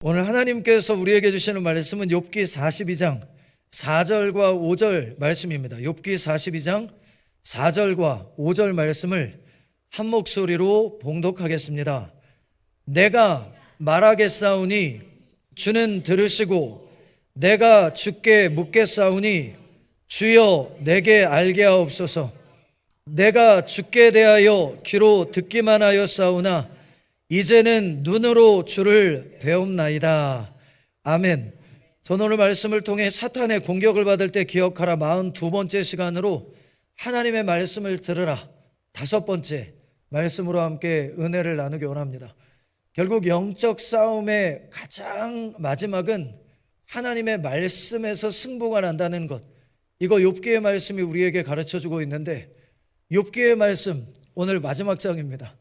오늘 하나님께서 우리에게 주시는 말씀은 욥기 42장 4절과 5절 말씀입니다. 욥기 42장 4절과 5절 말씀을 한 목소리로 봉독하겠습니다. 내가 말하겠사오니 주는 들으시고 내가 주께 묻겠사오니 주여 내게 알게 하옵소서. 내가 주께 대하여 귀로 듣기만 하였사오나 이제는 눈으로 주를 배움나이다. 아멘. 저는 오늘 말씀을 통해 사탄의 공격을 받을 때 기억하라 42번째 시간으로 하나님의 말씀을 들으라 5번째 말씀으로 함께 은혜를 나누기 원합니다. 결국 영적 싸움의 가장 마지막은 하나님의 말씀에서 승부가 난다는 것, 이거 욥기의 말씀이 우리에게 가르쳐주고 있는데, 욥기의 말씀 오늘 마지막 장입니다.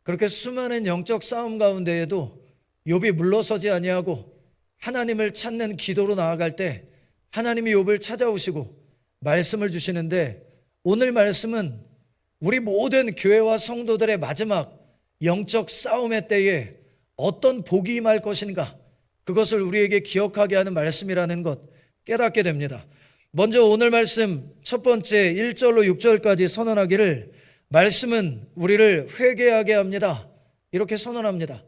그렇게 수많은 영적 싸움 가운데에도 욥이 물러서지 아니하고 하나님을 찾는 기도로 나아갈 때 하나님이 욥을 찾아오시고 말씀을 주시는데, 오늘 말씀은 우리 모든 교회와 성도들의 마지막 영적 싸움의 때에 어떤 복이 임할 것인가, 그것을 우리에게 기억하게 하는 말씀이라는 것 깨닫게 됩니다. 먼저 오늘 말씀 첫 번째 1절로 6절까지 선언하기를, 말씀은 우리를 회개하게 합니다, 이렇게 선언합니다.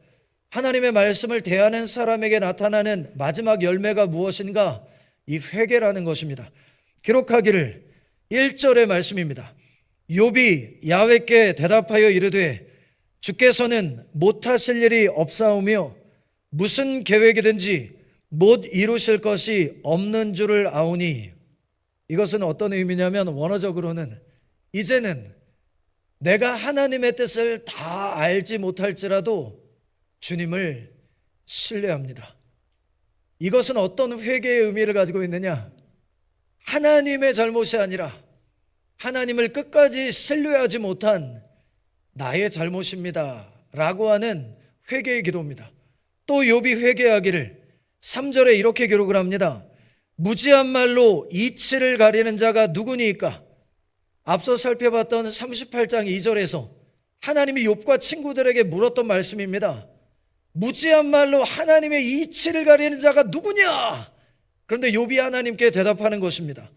하나님의 말씀을 대하는 사람에게 나타나는 마지막 열매가 무엇인가? 이 회개라는 것입니다. 기록하기를 1절의 말씀입니다. 욥이 야훼께 대답하여 이르되 주께서는 못하실 일이 없사오며 무슨 계획이든지 못 이루실 것이 없는 줄을 아오니. 이것은 어떤 의미냐면, 원어적으로는 이제는 내가 하나님의 뜻을 다 알지 못할지라도 주님을 신뢰합니다. 이것은 어떤 회개의 의미를 가지고 있느냐? 하나님의 잘못이 아니라 하나님을 끝까지 신뢰하지 못한 나의 잘못입니다 라고 하는 회개의 기도입니다. 또 욥이 회개하기를 3절에 이렇게 기록을 합니다. 무지한 말로 이치를 가리는 자가 누구니까? 앞서 살펴봤던 38장 2절에서 하나님이 욥과 친구들에게 물었던 말씀입니다. 무지한 말로 하나님의 이치를 가리는 자가 누구냐? 그런데 욥이 하나님께 대답하는 것입니다.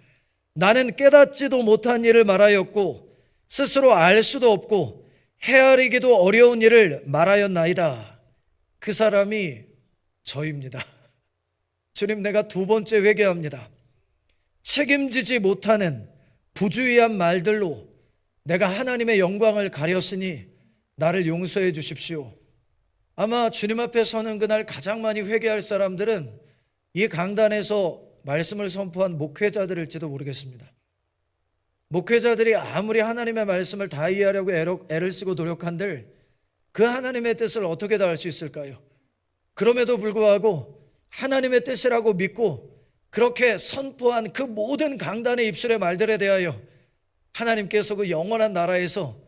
나는 깨닫지도 못한 일을 말하였고 스스로 알 수도 없고 헤아리기도 어려운 일을 말하였나이다. 그 사람이 저입니다. 주님, 내가 2번째 회개합니다. 책임지지 못하는 부주의한 말들로 내가 하나님의 영광을 가렸으니 나를 용서해 주십시오. 아마 주님 앞에 서는 그날 가장 많이 회개할 사람들은 이 강단에서 말씀을 선포한 목회자들일지도 모르겠습니다. 목회자들이 아무리 하나님의 말씀을 다 이해하려고 애를 쓰고 노력한들 그 하나님의 뜻을 어떻게 다 알 수 있을까요? 그럼에도 불구하고 하나님의 뜻이라고 믿고 그렇게 선포한 그 모든 강단의 입술의 말들에 대하여 하나님께서 그 영원한 나라에서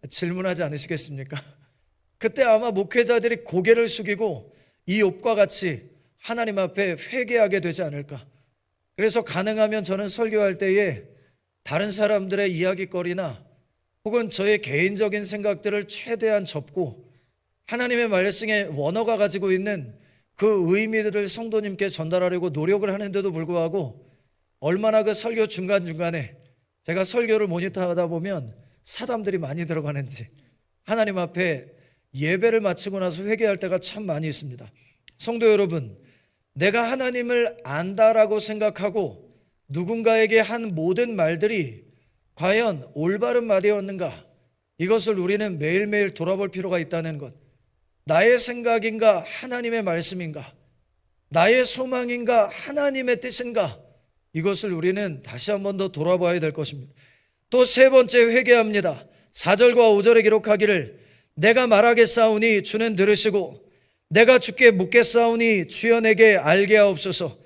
질문하지 않으시겠습니까? 그때 아마 목회자들이 고개를 숙이고 이 욥과 같이 하나님 앞에 회개하게 되지 않을까. 그래서 가능하면 저는 설교할 때에 다른 사람들의 이야기거리나 혹은 저의 개인적인 생각들을 최대한 접고 하나님의 말씀의 원어가 가지고 있는 그 의미들을 성도님께 전달하려고 노력을 하는데도 불구하고, 얼마나 그 설교 중간중간에 제가 설교를 모니터하다 보면 사담들이 많이 들어가는지 하나님 앞에 예배를 마치고 나서 회개할 때가 참 많이 있습니다. 성도 여러분, 내가 하나님을 안다라고 생각하고 누군가에게 한 모든 말들이 과연 올바른 말이었는가, 이것을 우리는 매일매일 돌아볼 필요가 있다는 것. 나의 생각인가 하나님의 말씀인가, 나의 소망인가 하나님의 뜻인가, 이것을 우리는 다시 한 번 더 돌아봐야 될 것입니다. 또 3번째 회개합니다. 4절과 5절에 기록하기를, 내가 말하겠사오니 주는 들으시고 내가 주께 묻겠사오니 주여 내게 알게 하옵소서.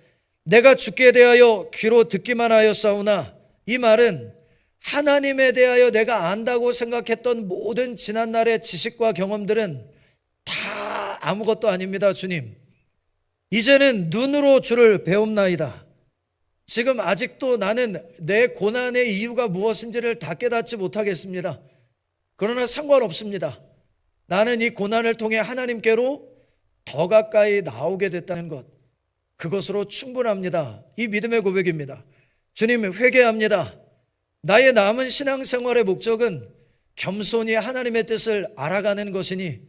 내가 주께 대하여 귀로 듣기만 하였사오나, 이 말은 하나님에 대하여 내가 안다고 생각했던 모든 지난날의 지식과 경험들은 다 아무것도 아닙니다. 주님, 이제는 눈으로 주를 배움나이다. 지금 아직도 나는 내 고난의 이유가 무엇인지를 다 깨닫지 못하겠습니다. 그러나 상관없습니다. 나는 이 고난을 통해 하나님께로 더 가까이 나오게 됐다는 것, 그것으로 충분합니다. 이 믿음의 고백입니다. 주님, 회개합니다. 나의 남은 신앙생활의 목적은 겸손히 하나님의 뜻을 알아가는 것이니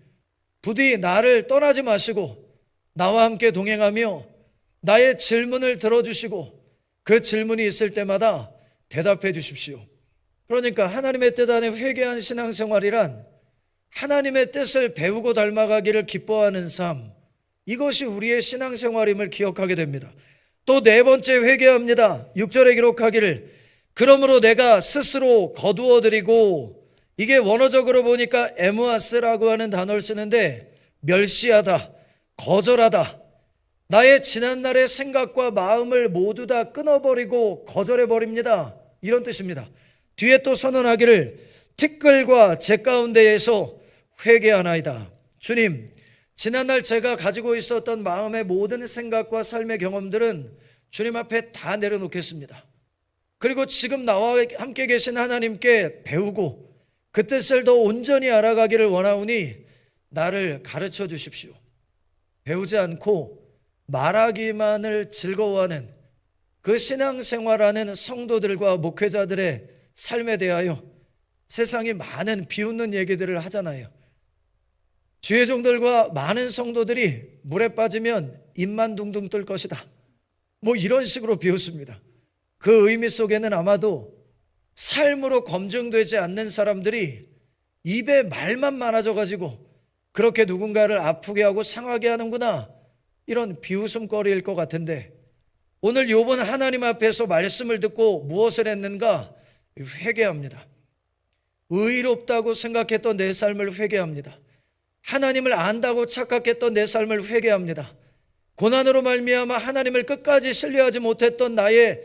부디 나를 떠나지 마시고 나와 함께 동행하며 나의 질문을 들어주시고 그 질문이 있을 때마다 대답해 주십시오. 그러니까 하나님의 뜻 안에 회개한 신앙생활이란 하나님의 뜻을 배우고 닮아가기를 기뻐하는 삶, 이것이 우리의 신앙생활임을 기억하게 됩니다. 또 네 번째, 회개합니다. 6절에 기록하기를 그러므로 내가 스스로 거두어드리고, 이게 원어적으로 보니까 에무아스라고 하는 단어를 쓰는데 멸시하다, 거절하다, 나의 지난날의 생각과 마음을 모두 다 끊어버리고 거절해버립니다, 이런 뜻입니다. 뒤에 또 선언하기를 티끌과 제 가운데에서 회개하나이다. 주님, 지난날 제가 가지고 있었던 마음의 모든 생각과 삶의 경험들은 주님 앞에 다 내려놓겠습니다. 그리고 지금 나와 함께 계신 하나님께 배우고 그 뜻을 더 온전히 알아가기를 원하오니 나를 가르쳐 주십시오. 배우지 않고 말하기만을 즐거워하는 그 신앙생활하는 성도들과 목회자들의 삶에 대하여 세상이 많은 비웃는 얘기들을 하잖아요. 주의 종들과 많은 성도들이 물에 빠지면 입만 둥둥 뜰 것이다, 뭐 이런 식으로 비웃습니다. 그 의미 속에는 아마도 삶으로 검증되지 않는 사람들이 입에 말만 많아져가지고 그렇게 누군가를 아프게 하고 상하게 하는구나, 이런 비웃음거리일 것 같은데, 오늘 욥은 하나님 앞에서 말씀을 듣고 무엇을 했는가? 회개합니다. 의롭다고 생각했던 내 삶을 회개합니다. 하나님을 안다고 착각했던 내 삶을 회개합니다. 고난으로 말미암아 하나님을 끝까지 신뢰하지 못했던 나의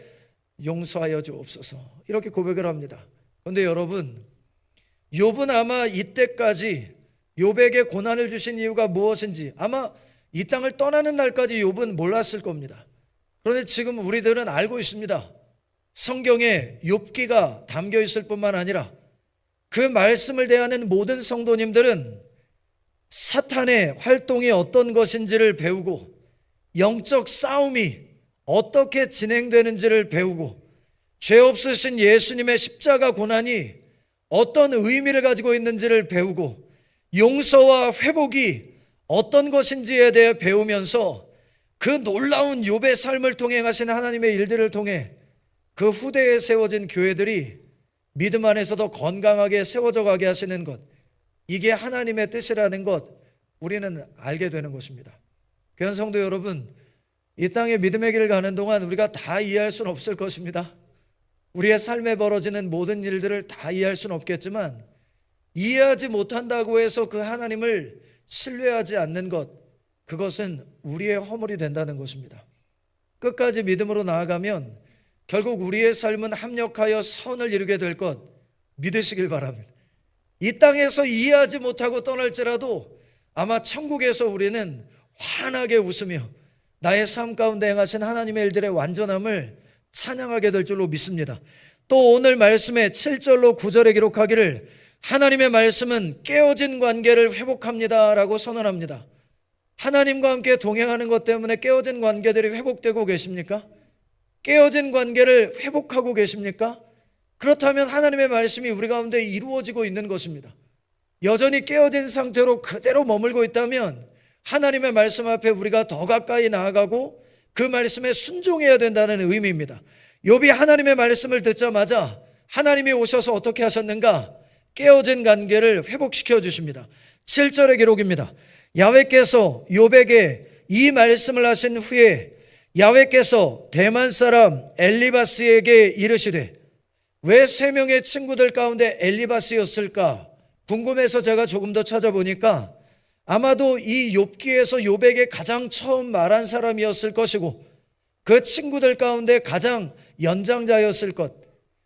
용서하여 주옵소서, 이렇게 고백을 합니다. 그런데 여러분, 욥은 아마 이때까지 욥에게 고난을 주신 이유가 무엇인지 아마 이 땅을 떠나는 날까지 욥은 몰랐을 겁니다. 그런데 지금 우리들은 알고 있습니다. 성경에 욥기가 담겨 있을 뿐만 아니라 그 말씀을 대하는 모든 성도님들은 사탄의 활동이 어떤 것인지를 배우고 영적 싸움이 어떻게 진행되는지를 배우고 죄 없으신 예수님의 십자가 고난이 어떤 의미를 가지고 있는지를 배우고 용서와 회복이 어떤 것인지에 대해 배우면서 그 놀라운 욥의 삶을 통해 하신 하나님의 일들을 통해 그 후대에 세워진 교회들이 믿음 안에서도 건강하게 세워져 가게 하시는 것, 이게 하나님의 뜻이라는 것 우리는 알게 되는 것입니다. 귀한 성도 여러분, 이 땅에 믿음의 길을 가는 동안 우리가 다 이해할 수는 없을 것입니다. 우리의 삶에 벌어지는 모든 일들을 다 이해할 수는 없겠지만 이해하지 못한다고 해서 그 하나님을 신뢰하지 않는 것, 그것은 우리의 허물이 된다는 것입니다. 끝까지 믿음으로 나아가면 결국 우리의 삶은 합력하여 선을 이루게 될 것 믿으시길 바랍니다. 이 땅에서 이해하지 못하고 떠날지라도 아마 천국에서 우리는 환하게 웃으며 나의 삶 가운데 행하신 하나님의 일들의 완전함을 찬양하게 될 줄로 믿습니다. 또 오늘 말씀의 7절로 9절에 기록하기를 하나님의 말씀은 깨어진 관계를 회복합니다 라고 선언합니다. 하나님과 함께 동행하는 것 때문에 깨어진 관계들이 회복되고 계십니까? 깨어진 관계를 회복하고 계십니까? 그렇다면 하나님의 말씀이 우리 가운데 이루어지고 있는 것입니다. 여전히 깨어진 상태로 그대로 머물고 있다면 하나님의 말씀 앞에 우리가 더 가까이 나아가고 그 말씀에 순종해야 된다는 의미입니다. 욥이 하나님의 말씀을 듣자마자 하나님이 오셔서 어떻게 하셨는가? 깨어진 관계를 회복시켜 주십니다. 7절의 기록입니다. 야훼께서 욥에게 이 말씀을 하신 후에 야훼께서 대만 사람 엘리바스에게 이르시되, 왜 3명의 친구들 가운데 엘리바스였을까 궁금해서 제가 조금 더 찾아보니까 아마도 이 욥기에서 욥에게 가장 처음 말한 사람이었을 것이고 그 친구들 가운데 가장 연장자였을 것,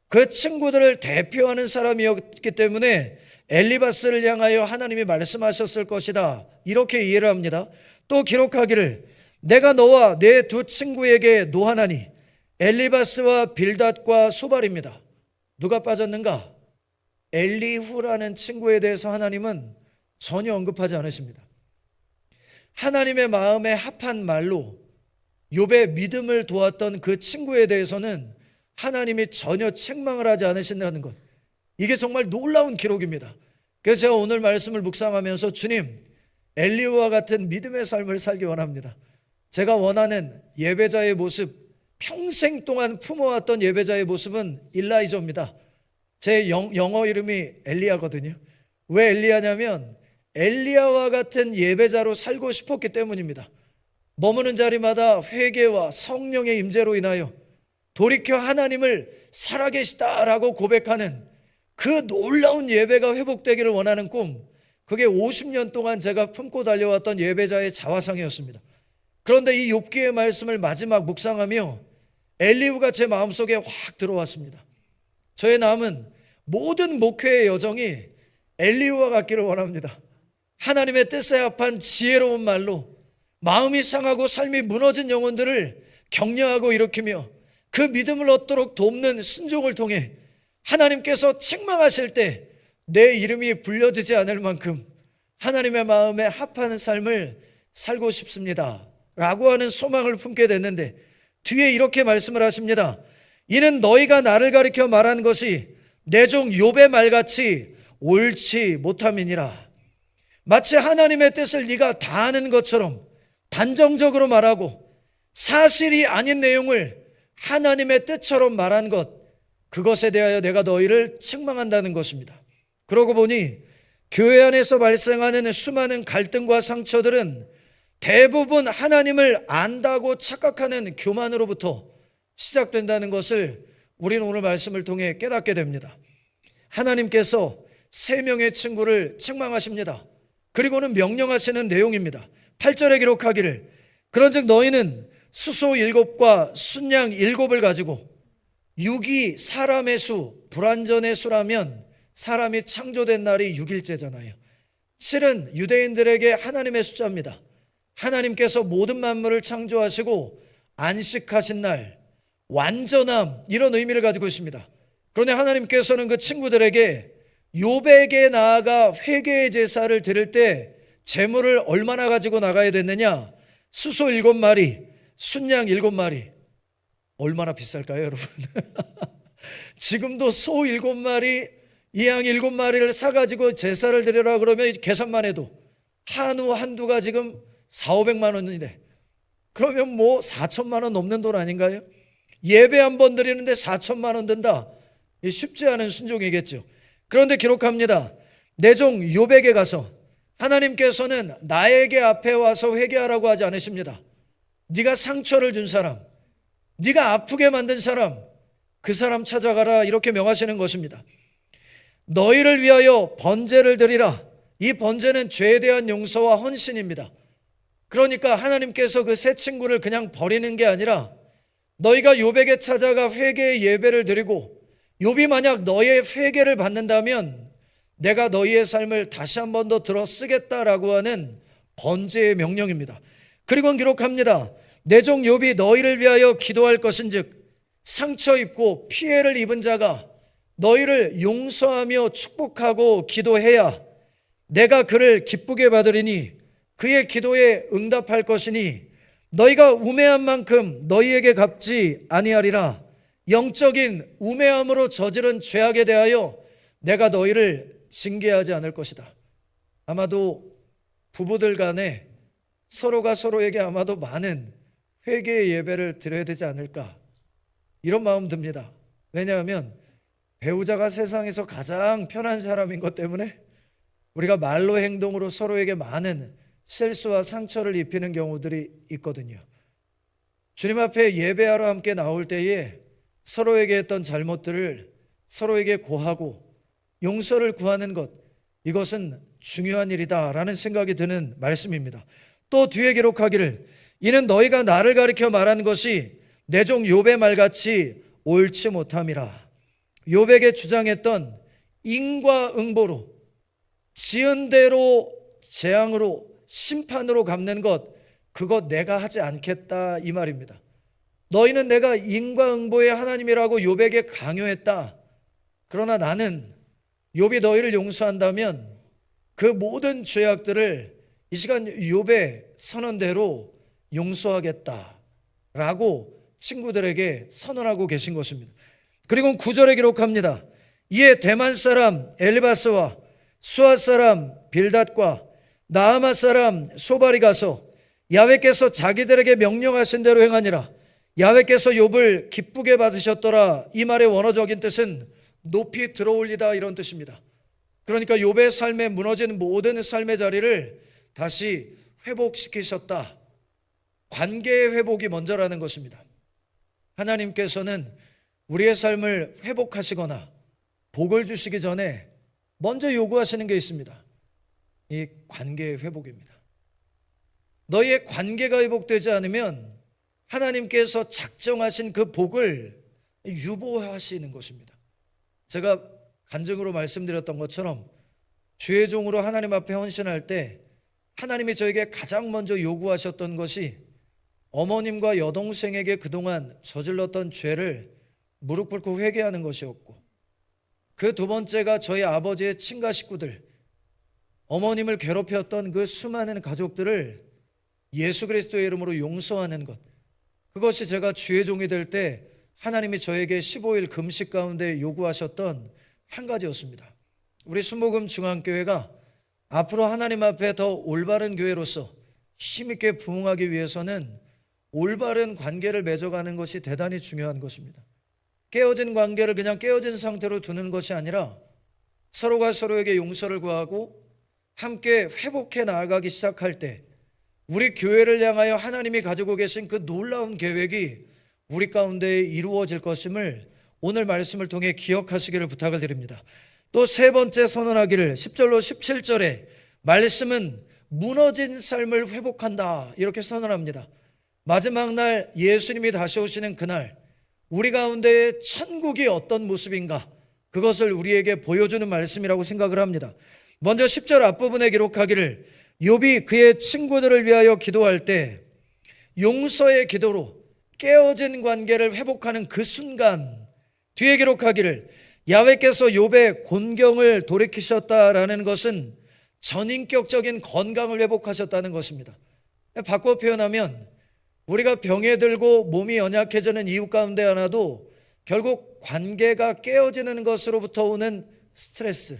그 친구들을 대표하는 사람이었기 때문에 엘리바스를 향하여 하나님이 말씀하셨을 것이다, 이렇게 이해를 합니다. 또 기록하기를 내가 너와 내 2 친구에게 노하나니, 엘리바스와 빌닷과 소발입니다. 누가 빠졌는가? 엘리후라는 친구에 대해서 하나님은 전혀 언급하지 않으십니다. 하나님의 마음에 합한 말로 욥의 믿음을 도왔던 그 친구에 대해서는 하나님이 전혀 책망을 하지 않으신다는 것, 이게 정말 놀라운 기록입니다. 그래서 제가 오늘 말씀을 묵상하면서 주님, 엘리야와 같은 믿음의 삶을 살기 원합니다. 제가 원하는 예배자의 모습, 평생 동안 품어왔던 예배자의 모습은 일라이저입니다. 제 영어 이름이 엘리야거든요. 왜 엘리야냐면 엘리야와 같은 예배자로 살고 싶었기 때문입니다. 머무는 자리마다 회개와 성령의 임재로 인하여 돌이켜 하나님을 살아계시다라고 고백하는 그 놀라운 예배가 회복되기를 원하는 꿈, 그게 50년 동안 제가 품고 달려왔던 예배자의 자화상이었습니다. 그런데 이 욥기의 말씀을 마지막 묵상하며 엘리후가 제 마음속에 확 들어왔습니다. 저의 남은 모든 목회의 여정이 엘리후와 같기를 원합니다. 하나님의 뜻에 합한 지혜로운 말로 마음이 상하고 삶이 무너진 영혼들을 격려하고 일으키며 그 믿음을 얻도록 돕는 순종을 통해 하나님께서 책망하실 때 내 이름이 불려지지 않을 만큼 하나님의 마음에 합하는 삶을 살고 싶습니다 라고 하는 소망을 품게 됐는데, 뒤에 이렇게 말씀을 하십니다. 이는 너희가 나를 가리켜 말한 것이 내 종 욥의 말같이 옳지 못함이니라. 마치 하나님의 뜻을 네가 다 아는 것처럼 단정적으로 말하고 사실이 아닌 내용을 하나님의 뜻처럼 말한 것, 그것에 대하여 내가 너희를 책망한다는 것입니다. 그러고 보니 교회 안에서 발생하는 수많은 갈등과 상처들은 대부분 하나님을 안다고 착각하는 교만으로부터 시작된다는 것을 우리는 오늘 말씀을 통해 깨닫게 됩니다. 하나님께서 3명의 친구를 책망하십니다. 그리고는 명령하시는 내용입니다. 8절에 기록하기를 그런즉 너희는 수소 7과 순양 7을 가지고 6이 사람의 수, 불완전의 수라면 사람이 창조된 날이 6일째잖아요. 7은 유대인들에게 하나님의 숫자입니다. 하나님께서 모든 만물을 창조하시고 안식하신 날, 완전함, 이런 의미를 가지고 있습니다. 그런데 하나님께서는 그 친구들에게 욥에게 나아가 회개의 제사를 드릴 때 제물을 얼마나 가지고 나가야 됐느냐? 수소 7마리, 순양 7마리. 얼마나 비쌀까요, 여러분? 지금도 소 7마리, 이양 7마리를 사가지고 제사를 드리라 그러면 계산만 해도 한우가 지금 400~500만 원인데, 그러면 뭐 4천만 원 넘는 돈 아닌가요? 예배 한 번 드리는데 4천만 원 든다. 쉽지 않은 순종이겠죠. 그런데 기록합니다. 내 종 욥에게 가서 하나님께서는 나에게 앞에 와서 회개하라고 하지 않으십니다. 네가 상처를 준 사람, 네가 아프게 만든 사람, 그 사람 찾아가라, 이렇게 명하시는 것입니다. 너희를 위하여 번제를 드리라. 이 번제는 죄에 대한 용서와 헌신입니다. 그러니까 하나님께서 그 세 친구를 그냥 버리는 게 아니라 너희가 욥에게 찾아가 회개의 예배를 드리고 욥이 만약 너희의 회개를 받는다면 내가 너희의 삶을 다시 한 번 더 들어 쓰겠다라고 하는 번제의 명령입니다. 그리고 기록합니다. 내 종 욥이 너희를 위하여 기도할 것인즉 상처 입고 피해를 입은 자가 너희를 용서하며 축복하고 기도해야 내가 그를 기쁘게 받으리니 그의 기도에 응답할 것이니 너희가 우매한 만큼 너희에게 갚지 아니하리라. 영적인 우매함으로 저지른 죄악에 대하여 내가 너희를 징계하지 않을 것이다. 아마도 부부들 간에 서로가 서로에게 아마도 많은 회개의 예배를 드려야 되지 않을까, 이런 마음 듭니다. 왜냐하면 배우자가 세상에서 가장 편한 사람인 것 때문에 우리가 말로 행동으로 서로에게 많은 실수와 상처를 입히는 경우들이 있거든요. 주님 앞에 예배하러 함께 나올 때에 서로에게 했던 잘못들을 서로에게 고하고 용서를 구하는 것, 이것은 중요한 일이다라는 생각이 드는 말씀입니다. 또 뒤에 기록하기를 이는 너희가 나를 가리켜 말한 것이 내 종 욥의 말같이 옳지 못함이라. 욥에게 주장했던 인과응보로 지은 대로 재앙으로 심판으로 갚는 것, 그것 내가 하지 않겠다, 이 말입니다. 너희는 내가 인과응보의 하나님이라고 욥에게 강요했다. 그러나 나는 욥이 너희를 용서한다면 그 모든 죄악들을 이 시간 욥의 선언대로 용서하겠다라고 친구들에게 선언하고 계신 것입니다. 그리고 9절에 기록합니다. 이에 대만 사람 엘리바스와 수아 사람 빌닷과 나아마 사람 소발이 가서 야훼께서 자기들에게 명령하신 대로 행하니라. 야훼께서 욥을 기쁘게 받으셨더라. 이 말의 원어적인 뜻은 높이 들어올리다, 이런 뜻입니다. 그러니까 욥의 삶에 무너진 모든 삶의 자리를 다시 회복시키셨다. 관계의 회복이 먼저라는 것입니다. 하나님께서는 우리의 삶을 회복하시거나 복을 주시기 전에 먼저 요구하시는 게 있습니다. 이 관계의 회복입니다. 너희의 관계가 회복되지 않으면 하나님께서 작정하신 그 복을 유보하시는 것입니다. 제가 간증으로 말씀드렸던 것처럼 주의 종으로 하나님 앞에 헌신할 때 하나님이 저에게 가장 먼저 요구하셨던 것이 어머님과 여동생에게 그동안 저질렀던 죄를 무릎 꿇고 회개하는 것이었고, 그 두 번째가 저희 아버지의 친가 식구들, 어머님을 괴롭혔던 그 수많은 가족들을 예수 그리스도의 이름으로 용서하는 것, 그것이 제가 주의 종이 될 때 하나님이 저에게 15일 금식 가운데 요구하셨던 한 가지였습니다. 우리 순복음 중앙교회가 앞으로 하나님 앞에 더 올바른 교회로서 힘있게 부흥하기 위해서는 올바른 관계를 맺어가는 것이 대단히 중요한 것입니다. 깨어진 관계를 그냥 깨어진 상태로 두는 것이 아니라 서로가 서로에게 용서를 구하고 함께 회복해 나아가기 시작할 때 우리 교회를 향하여 하나님이 가지고 계신 그 놀라운 계획이 우리 가운데 이루어질 것임을 오늘 말씀을 통해 기억하시기를 부탁을 드립니다. 또 세 번째 선언하기를 10절로 17절에 말씀은 무너진 삶을 회복한다, 이렇게 선언합니다. 마지막 날 예수님이 다시 오시는 그날 우리 가운데 천국이 어떤 모습인가, 그것을 우리에게 보여주는 말씀이라고 생각을 합니다. 먼저 10절 앞부분에 기록하기를 욥이 그의 친구들을 위하여 기도할 때 용서의 기도로 깨어진 관계를 회복하는 그 순간 뒤에 기록하기를 야훼께서 욥의 곤경을 돌이키셨다라는 것은 전인격적인 건강을 회복하셨다는 것입니다. 바꿔 표현하면 우리가 병에 들고 몸이 연약해지는 이유 가운데 하나도 결국 관계가 깨어지는 것으로부터 오는 스트레스,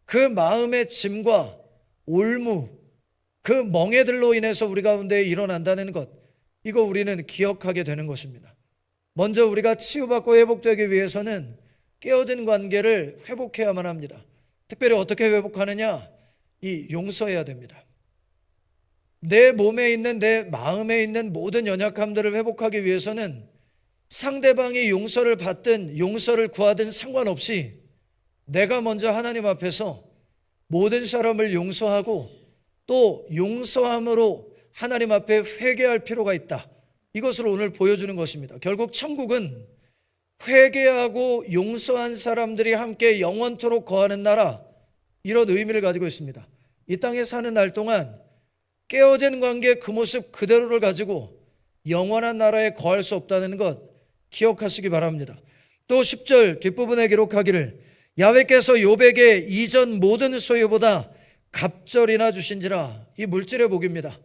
그 마음의 짐과 올무, 그 멍해들로 인해서 우리 가운데 일어난다는 것, 이거 우리는 기억하게 되는 것입니다. 먼저 우리가 치유받고 회복되기 위해서는 깨어진 관계를 회복해야만 합니다. 특별히 어떻게 회복하느냐? 이 용서해야 됩니다. 내 몸에 있는, 내 마음에 있는 모든 연약함들을 회복하기 위해서는 상대방이 용서를 받든 용서를 구하든 상관없이 내가 먼저 하나님 앞에서 모든 사람을 용서하고 또 용서함으로 하나님 앞에 회개할 필요가 있다. 이것을 오늘 보여주는 것입니다. 결국 천국은 회개하고 용서한 사람들이 함께 영원토록 거하는 나라, 이런 의미를 가지고 있습니다. 이 땅에 사는 날 동안 깨어진 관계 그 모습 그대로를 가지고 영원한 나라에 거할 수 없다는 것 기억하시기 바랍니다. 또 10절 뒷부분에 기록하기를 야훼께서 욥에게 이전 모든 소유보다 갑절이나 주신지라. 이 물질의 복입니다.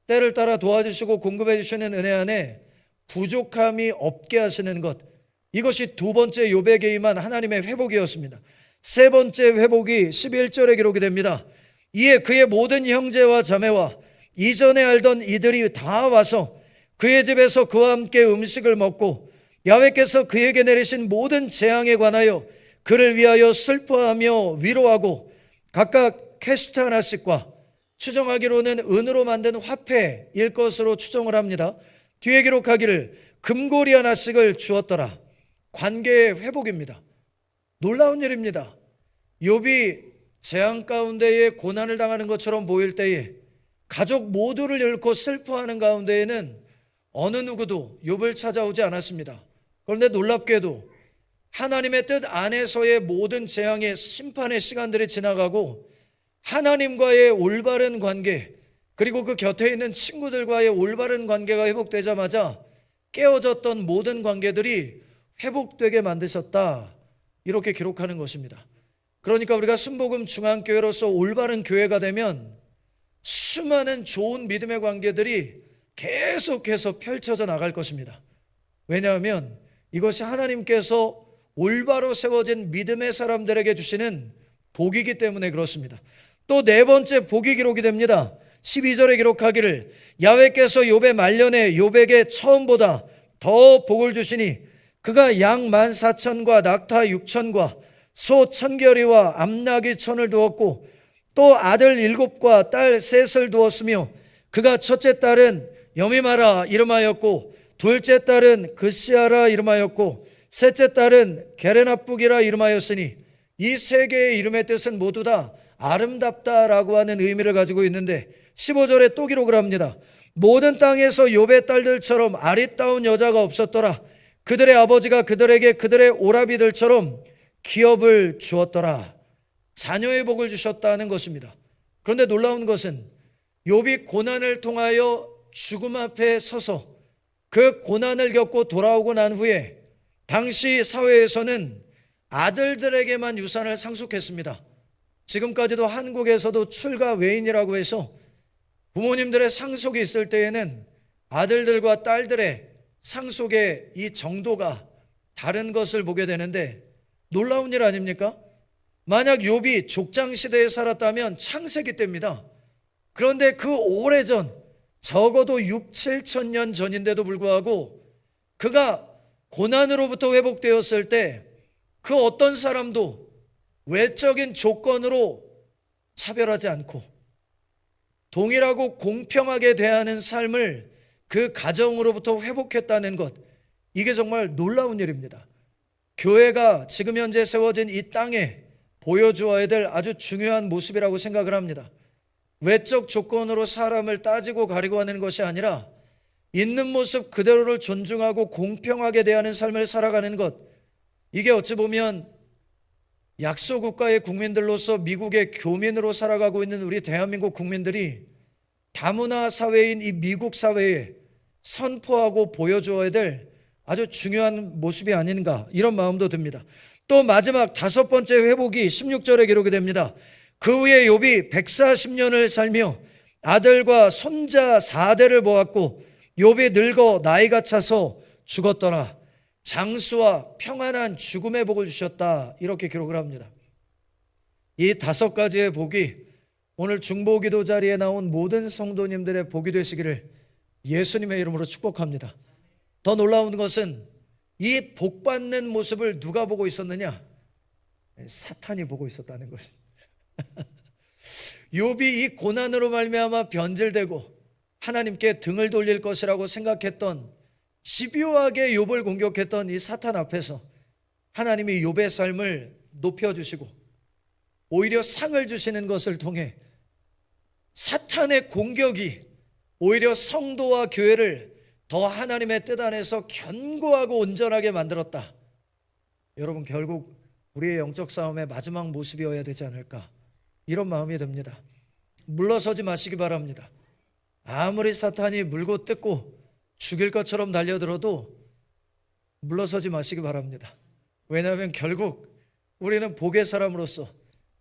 때를 따라 도와주시고 공급해 주시는 은혜 안에 부족함이 없게 하시는 것, 이것이 두 번째 욥에게 임한 하나님의 회복이었습니다. 세 번째 회복이 11절에 기록이 됩니다. 이에 그의 모든 형제와 자매와 이전에 알던 이들이 다 와서 그의 집에서 그와 함께 음식을 먹고 야훼께서 그에게 내리신 모든 재앙에 관하여 그를 위하여 슬퍼하며 위로하고 각각 캐스트 하나씩과 추정하기로는 은으로 만든 화폐일 것으로 추정을 합니다. 뒤에 기록하기를 금고리 하나씩을 주었더라. 관계의 회복입니다. 놀라운 일입니다. 욥이 재앙 가운데에 고난을 당하는 것처럼 보일 때에 가족 모두를 잃고 슬퍼하는 가운데에는 어느 누구도 욥을 찾아오지 않았습니다. 그런데 놀랍게도 하나님의 뜻 안에서의 모든 재앙의 심판의 시간들이 지나가고 하나님과의 올바른 관계, 그리고 그 곁에 있는 친구들과의 올바른 관계가 회복되자마자 깨어졌던 모든 관계들이 회복되게 만드셨다, 이렇게 기록하는 것입니다. 그러니까 우리가 순복음 중앙교회로서 올바른 교회가 되면 수많은 좋은 믿음의 관계들이 계속해서 펼쳐져 나갈 것입니다. 왜냐하면 이것이 하나님께서 올바로 세워진 믿음의 사람들에게 주시는 복이기 때문에 그렇습니다. 또 네 번째 복이 기록이 됩니다. 12절에 기록하기를 야훼께서 욥의 말년에 욥에게 처음보다 더 복을 주시니 그가 양 14,000과 낙타 6,000과 소 1,000결이와 암나귀 1,000을 두었고 또 아들 7과 딸 3을 두었으며 그가 첫째 딸은 여미마라 이름하였고 둘째 딸은 그시아라 이름하였고 셋째 딸은 게레나쁘기라 이름하였으니 이 세 개의 이름의 뜻은 모두 다 아름답다라고 하는 의미를 가지고 있는데 15절에 또 기록을 합니다. 모든 땅에서 욥의 딸들처럼 아리따운 여자가 없었더라. 그들의 아버지가 그들에게 그들의 오라비들처럼 기업을 주었더라. 자녀의 복을 주셨다는 것입니다. 그런데 놀라운 것은 욥이 고난을 통하여 죽음 앞에 서서 그 고난을 겪고 돌아오고 난 후에 당시 사회에서는 아들들에게만 유산을 상속했습니다. 지금까지도 한국에서도 출가 외인이라고 해서 부모님들의 상속이 있을 때에는 아들들과 딸들의 상속의 이 정도가 다른 것을 보게 되는데 놀라운 일 아닙니까? 만약 욥이 족장 시대에 살았다면 창세기 때입니다. 그런데 그 오래전 적어도 6, 7천 년 전인데도 불구하고 그가 고난으로부터 회복되었을 때 그 어떤 사람도 외적인 조건으로 차별하지 않고 동일하고 공평하게 대하는 삶을 그 가정으로부터 회복했다는 것, 이게 정말 놀라운 일입니다. 교회가 지금 현재 세워진 이 땅에 보여주어야 될 아주 중요한 모습이라고 생각을 합니다. 외적 조건으로 사람을 따지고 가리고 하는 것이 아니라 있는 모습 그대로를 존중하고 공평하게 대하는 삶을 살아가는 것, 이게 어찌 보면 약소국가의 국민들로서 미국의 교민으로 살아가고 있는 우리 대한민국 국민들이 다문화 사회인 이 미국 사회에 선포하고 보여주어야 될 아주 중요한 모습이 아닌가, 이런 마음도 듭니다. 또 마지막 다섯 번째 회복이 16절에 기록이 됩니다. 그 후에 욥이 140년을 살며 아들과 손자 4대를 보았고 욥이 늙어 나이가 차서 죽었더라. 장수와 평안한 죽음의 복을 주셨다, 이렇게 기록을 합니다. 이 다섯 가지의 복이 오늘 중보기도 자리에 나온 모든 성도님들의 복이 되시기를 예수님의 이름으로 축복합니다. 더 놀라운 것은 이 복받는 모습을 누가 보고 있었느냐? 사탄이 보고 있었다는 것입니다. 욥이 이 고난으로 말미암아 변질되고 하나님께 등을 돌릴 것이라고 생각했던, 집요하게 욥을 공격했던 이 사탄 앞에서 하나님이 욥의 삶을 높여주시고 오히려 상을 주시는 것을 통해 사탄의 공격이 오히려 성도와 교회를 더 하나님의 뜻 안에서 견고하고 온전하게 만들었다. 여러분, 결국 우리의 영적 싸움의 마지막 모습이어야 되지 않을까, 이런 마음이 듭니다. 물러서지 마시기 바랍니다. 아무리 사탄이 물고 뜯고 죽일 것처럼 달려들어도 물러서지 마시기 바랍니다. 왜냐하면 결국 우리는 복의 사람으로서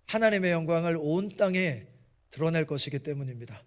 하나님의 영광을 온 땅에 드러낼 것이기 때문입니다.